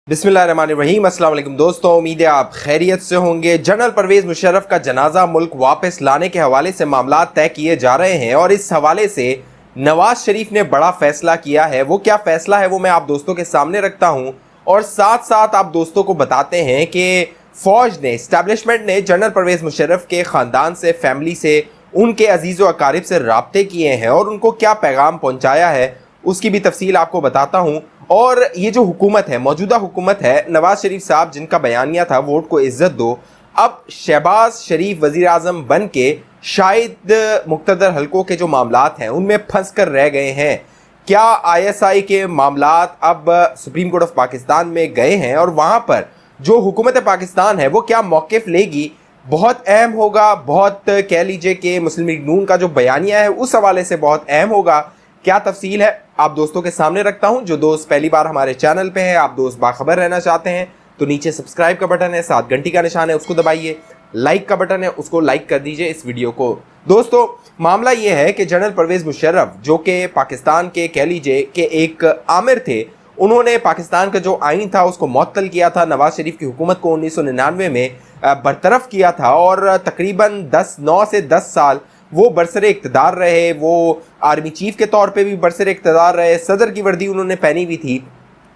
बिस्मिल्लाहिर्रहमानिर्रहीम। अस्सलाम वालेकुम दोस्तों, उम्मीद है आप खैरियत से होंगे। जनरल परवेज़ मुशर्रफ का जनाजा मुल्क वापस लाने के हवाले से मामला तय किए जा रहे हैं और इस हवाले से नवाज शरीफ ने बड़ा फैसला किया है। वो क्या फैसला है वो मैं आप दोस्तों के सामने रखता हूं और साथ साथ आप दोस्तों को बताते हैं कि फौज ने, इस्टेब्लिशमेंट ने जनरल परवेज़ मुशर्रफ के ख़ानदान से, फैमिली से, उनके अजीज़ व अकारिब से राब्ते किए हैं और उनको क्या पैगाम पहुँचाया है उसकी भी तफसील आपको बताता हूँ। और ये जो हुकूमत है, मौजूदा हुकूमत है, नवाज शरीफ साहब जिनका बयानिया था वोट को इज्जत दो, अब शहबाज शरीफ वज़ीर आज़म बन के शायद मुक़्तदर हलकों के जो मामलात हैं उनमें फंस कर रह गए हैं। क्या ISI के मामलात अब सुप्रीम कोर्ट ऑफ पाकिस्तान में गए हैं और वहाँ पर जो हुकूमत पाकिस्तान है वो क्या मौक़िफ़ लेगी, बहुत अहम होगा। बहुत कह लीजिए कि मुस्लिम लीग नून का जो बयानिया है उस हवाले से बहुत अहम होगा। क्या तफसील है आप दोस्तों के सामने रखता हूं। जो दोस्त पहली बार हमारे चैनल पे है, आप दोस्त बाखबर रहना चाहते हैं तो नीचे सब्सक्राइब का बटन है, साथ घंटी का निशान है उसको दबाइए, लाइक का बटन है उसको लाइक कर दीजिए इस वीडियो को। दोस्तों, मामला ये है कि जनरल परवेज़ मुशर्रफ जो कि पाकिस्तान के कह लीजिए कि एक आमिर थे, उन्होंने पाकिस्तान का जो आइन था उसको मुअत्तल किया था। नवाज शरीफ की हुकूमत को 1999 में बरतरफ किया था और तकरीबन 9 से 10 साल वो बरसरे इक़्तिदार रहे। वो आर्मी चीफ के तौर पे भी बरसरे इक़्तिदार रहे, सदर की वर्दी उन्होंने पहनी हुई थी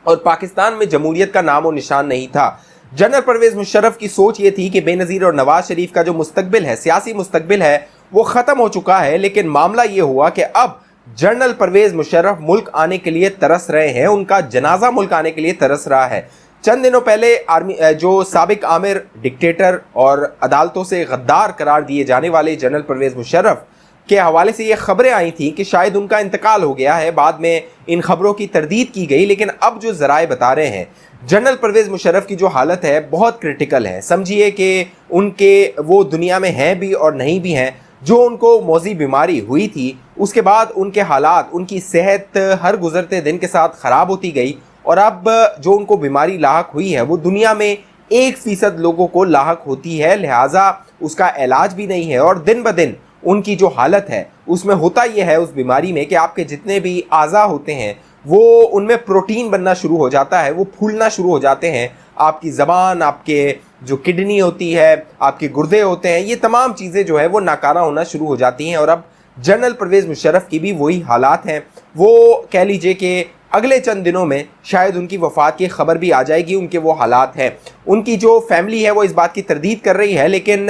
और पाकिस्तान में जमहूरियत का नाम और निशान नहीं था। जनरल परवेज़ मुशर्रफ की सोच ये थी कि बेनज़ीर और नवाज शरीफ का जो मुस्तकबिल है, सियासी मुस्तकबिल है, वो ख़त्म हो चुका है। लेकिन मामला ये हुआ कि अब जनरल परवेज़ मुशर्रफ मुल्क आने के लिए तरस रहे हैं, उनका जनाजा मुल्क आने के लिए तरस रहा है। चंद दिनों पहले आर्मी जो साबिक आमिर, डिक्टेटर और अदालतों से गद्दार करार दिए जाने वाले जनरल परवेज़ मुशर्रफ के हवाले से ये खबरें आई थी कि शायद उनका इंतकाल हो गया है। बाद में इन खबरों की तरदीद की गई, लेकिन अब जो ज़राए बता रहे हैं जनरल परवेज़ मुशर्रफ की जो हालत है बहुत क्रिटिकल है। समझिए कि उनके वो दुनिया में हैं भी और नहीं भी हैं। जो उनको मौजी बीमारी हुई थी उसके बाद उनके हालात, उनकी सेहत हर गुजरते दिन के साथ ख़राब होती गई और अब जो उनको बीमारी लाहक हुई है वो दुनिया में 1% लोगों को लाहक होती है, लिहाजा उसका इलाज भी नहीं है। और दिन ब दिन उनकी जो हालत है उसमें होता यह है उस बीमारी में कि आपके जितने भी आज़ा होते हैं वो उनमें प्रोटीन बनना शुरू हो जाता है, वो फूलना शुरू हो जाते हैं। आपकी ज़बान, आपके जो किडनी होती है, आपके गुर्दे होते हैं, ये तमाम चीज़ें जो है वो नाकारा होना शुरू हो जाती हैं। और अब जनरल परवेज़ मुशर्रफ की भी वही हालात हैं। वो कह लीजिए कि अगले चंद दिनों में शायद उनकी वफ़ात की खबर भी आ जाएगी। उनके वो हालात हैं, उनकी जो फैमिली है वो इस बात की तरदीद कर रही है, लेकिन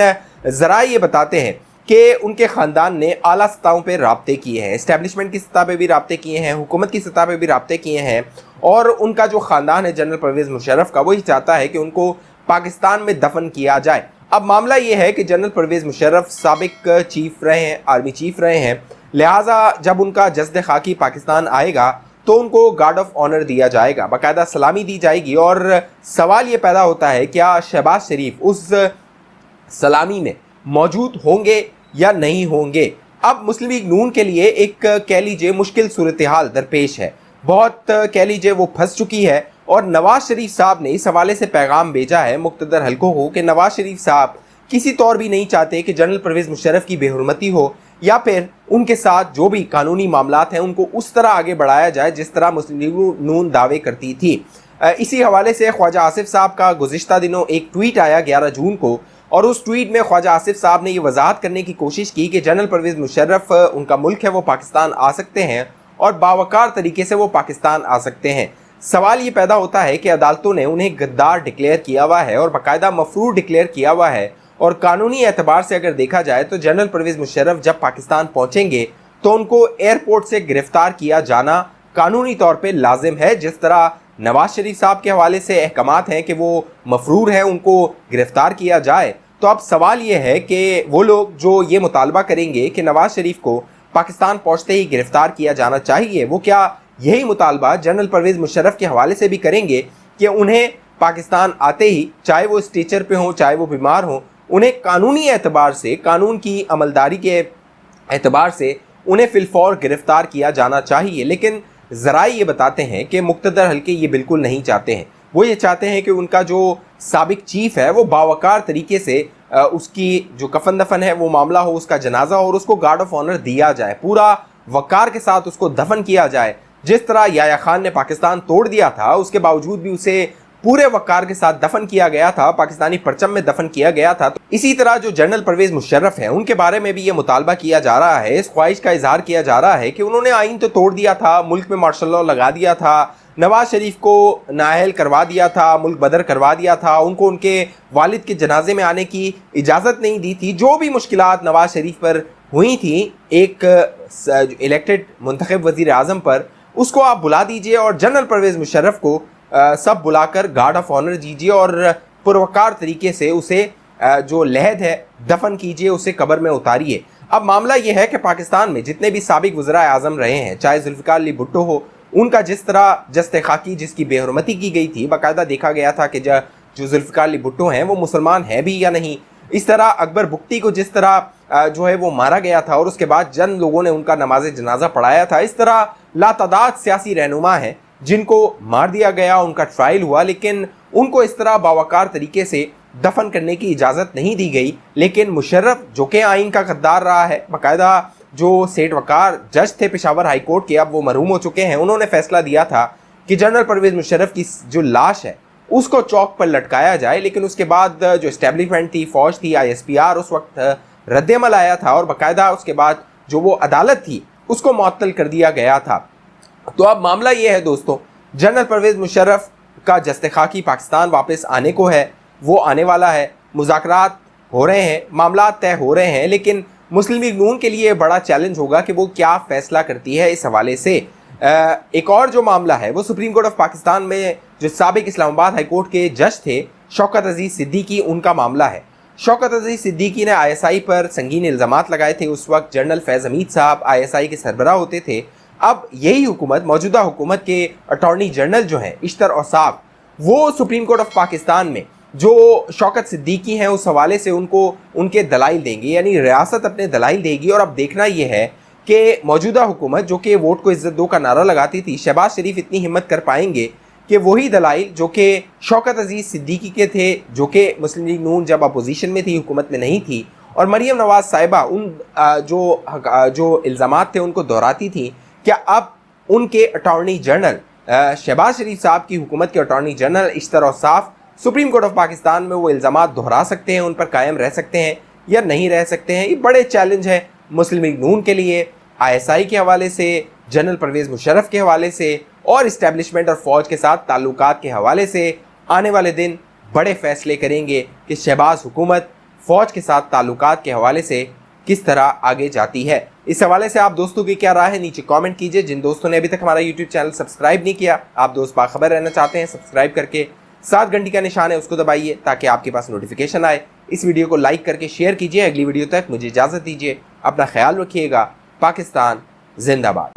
ज़रा ये बताते हैं कि उनके ख़ानदान ने आला सतहों पे राब्ते किए हैं, इस्टेब्लिशमेंट की सतह पे भी राब्ते किए हैं, हुकूमत की सतह पे भी राब्ते किए हैं। और उनका जो ख़ानदान है जनरल परवेज़ मुशर्रफ का, वही चाहता है कि उनको पाकिस्तान में दफन किया जाए। अब मामला ये है कि जनरल परवेज़ मुशर्रफ साबिक चीफ रहे हैं, आर्मी चीफ रहे हैं, लिहाजा जब उनका जस्द खाकी पाकिस्तान आएगा तो उनको गार्ड ऑफ ऑनर दिया जाएगा, बाकायदा सलामी दी जाएगी। और सवाल ये पैदा होता है क्या शहबाज शरीफ उस सलामी में मौजूद होंगे या नहीं होंगे। अब मुस्लिम लीग नून के लिए एक कह लीजिए मुश्किल सूरत हाल दरपेश है, बहुत कह लीजिए वो फंस चुकी है। और नवाज शरीफ साहब ने इस हवाले से पैगाम भेजा है मुक़्तदर हलकों को कि नवाज शरीफ साहब किसी तौर भी नहीं चाहते कि जनरल परवेज़ मुशर्रफ की बेहुरमती हो या फिर उनके साथ जो भी कानूनी मामलात हैं उनको उस तरह आगे बढ़ाया जाए जिस तरह मुस्लिम लीग नून दावे करती थी। इसी हवाले से ख्वाजा आसिफ साहब का गुज़िश्ता दिनों एक ट्वीट आया 11 जून को, और उस ट्वीट में ख्वाजा आसिफ साहब ने ये वजाहत करने की कोशिश की कि जनरल परवेज़ मुशर्रफ, उनका मुल्क है, वो पाकिस्तान आ सकते हैं और बावकार तरीके से वो पाकिस्तान आ सकते हैं। सवाल ये पैदा होता है कि अदालतों ने उन्हें गद्दार डिक्लेयर किया हुआ है और बाकायदा मफरूर डिक्लेयर किया हुआ है। और कानूनी एतबार से अगर देखा जाए तो जनरल परवेज़ मुशर्रफ जब पाकिस्तान पहुँचेंगे तो उनको एयरपोर्ट से गिरफ्तार किया जाना कानूनी तौर पे लाजिम है। जिस तरह नवाज शरीफ साहब के हवाले से अहकामात हैं कि वो मफरूर है, उनको गिरफ्तार किया जाए, तो अब सवाल ये है कि वो लोग जो ये मुतालबा करेंगे कि नवाज शरीफ को पाकिस्तान पहुँचते ही गिरफ्तार किया जाना चाहिए, वो क्या यही मुतालबा जनरल परवेज़ मुशर्रफ के हवाले से भी करेंगे कि उन्हें पाकिस्तान आते ही, चाहे वो स्टेचर पे हों चाहे वो बीमार हों, उन्हें कानूनी एतबार से, कानून की अमलदारी के एतबार से उन्हें फिलफौर गिरफ्तार किया जाना चाहिए। लेकिन ज़राए ये बताते हैं कि मुक़्तदर हल्के ये बिल्कुल नहीं चाहते हैं। वो ये चाहते हैं कि उनका जो साबिक चीफ है वो बावकार तरीके से उसकी जो कफन दफन है वो मामला हो, उसका जनाजा हो और उसको गार्ड ऑफ ऑनर दिया जाए, पूरा वकार के साथ उसको दफन किया जाए। जिस तरह याया खान ने पाकिस्तान तोड़ दिया था उसके बावजूद भी उसे पूरे वक़ार के साथ दफन किया गया था, पाकिस्तानी परचम में दफन किया गया था। तो इसी तरह जो जनरल परवेज़ मुशर्रफ हैं उनके बारे में भी ये मुतालबा किया जा रहा है, इस ख्वाहिश का इजहार किया जा रहा है कि उन्होंने आइन तो तोड़ दिया था, मुल्क में मार्शल लॉ लगा दिया था, नवाज शरीफ को नाअहल करवा दिया था, मुल्क बदर करवा दिया था, उनको उनके वालिद के जनाजे में आने की इजाज़त नहीं दी थी। जो भी मुश्किलात नवाज शरीफ पर हुई थी एक इलेक्टेड मुंतखब वज़ीर आज़म पर, उसको आप बुला दीजिए और जनरल परवेज़ मुशर्रफ को सब बुलाकर गार्ड ऑफ ऑनर दीजिए और पुरवकार तरीके से उसे जो लहद है दफन कीजिए, उसे कब्र में उतारिए। अब मामला ये है कि पाकिस्तान में जितने भी साबिक वज़रा आज़म रहे हैं, चाहे जुल्फ़िकार अली भुट्टो हो, उनका जिस तरह जस्ते खाकी जिसकी बेहरमती की गई थी, बाकायदा देखा गया था कि जो जुल्फ़िकार अली भुट्टो हैं वो मुसलमान हैं भी या नहीं। इस तरह अकबर बुख्ती को जिस तरह जो है वो मारा गया था और उसके बाद जन लोगों ने उनका नमाज जनाजा पढ़ाया था, इस तरह लातादाद सियासी रहनुमा हैं जिनको मार दिया गया, उनका ट्रायल हुआ, लेकिन उनको इस तरह बावकार तरीके से दफन करने की इजाज़त नहीं दी गई। लेकिन मुशर्रफ जो कि आइन का गद्दार रहा है, बाकायदा जो सेठ वकार जज थे पेशावर हाई कोर्ट के, अब वो मरहूम हो चुके हैं, उन्होंने फैसला दिया था कि जनरल परवेज़ मुशर्रफ की जो लाश है उसको चौक पर लटकाया जाए। लेकिन उसके बाद जो इस्टेब्लिशमेंट थी, फौज थी, ISPR उस वक्त रद्दमल आया था और बाकायदा उसके बाद जो वो अदालत थी उसको मुअत्तल कर दिया गया था। तो अब मामला ये है दोस्तों, जनरल परवेज़ मुशर्रफ का जस्ते खाकी पाकिस्तान वापस आने को है, वो आने वाला है, मुज़ाकरात हो रहे हैं, मामला तय हो रहे हैं, लेकिन मुस्लिम लीग नून के लिए बड़ा चैलेंज होगा कि वो क्या फ़ैसला करती है इस हवाले से। एक और जो मामला है वो सुप्रीम कोर्ट ऑफ पाकिस्तान में जो साबिक इस्लामाबाद हाई कोर्ट के जज थे शौकत अजीज़ सिद्दीकी, उनका मामला है। शौकत अजीज़ सिद्दीकी ने ISI पर संगीन इल्ज़ामात लगाए थे। उस वक्त जनरल फैज़ हमीद साहब ISI के सरबराह होते थे। अब यही हुकूमत, मौजूदा हुकूमत के अटॉर्नी जनरल जो हैं इश्तर औसाफ, वो सुप्रीम कोर्ट ऑफ पाकिस्तान में जो शौकत सिद्दीकी हैं उस हवाले से उनको उनके दलाइल देंगे, यानी रियासत अपने दलाइल देगी। और अब देखना ये है कि मौजूदा हुकूमत जो कि वोट को इज्जत दो का नारा लगाती थी, शहबाज शरीफ इतनी हिम्मत कर पाएंगे कि वही दलाइल जो कि शौकत अजीज़ सिद्दीकी के थे, जो कि मुस्लिम लीग नून जब अपोजिशन में थी, हुकूमत में नहीं थी, और मरीम नवाज साहिबा उन जो इल्ज़ामात थे उनको दोहराती थी, क्या अब उनके अटॉर्नी जनरल शहबाज शरीफ साहब की हुकूमत के attorney general Ashtar Ausaf supreme court of Pakistan में वो इल्ज़ामात दोहरा सकते हैं, उन पर कायम रह सकते हैं या नहीं रह सकते हैं? ये बड़े चैलेंज है मुस्लिम लीग नून के लिए, ISI के हवाले से, जनरल परवेज़ मुशर्रफ के हवाले से और इस्टेब्लिशमेंट और फ़ौज के साथ ताल्लुकात के हवाले से। आने वाले दिन बड़े फ़ैसले करेंगे कि शहबाज हुकूमत फ़ौज के साथ ताल्लुकात के हवाले से किस तरह आगे जाती है। इस हवाले से आप दोस्तों की क्या राय है, नीचे कमेंट कीजिए। जिन दोस्तों ने अभी तक हमारा यूट्यूब चैनल सब्सक्राइब नहीं किया, आप दोस्त बाखबर रहना चाहते हैं, सब्सक्राइब करके 7 घंटी का निशान है उसको दबाइए ताकि आपके पास नोटिफिकेशन आए। इस वीडियो को लाइक करके शेयर कीजिए। अगली वीडियो तक मुझे इजाज़त दीजिए, अपना ख्याल रखिएगा। पाकिस्तान जिंदाबाद।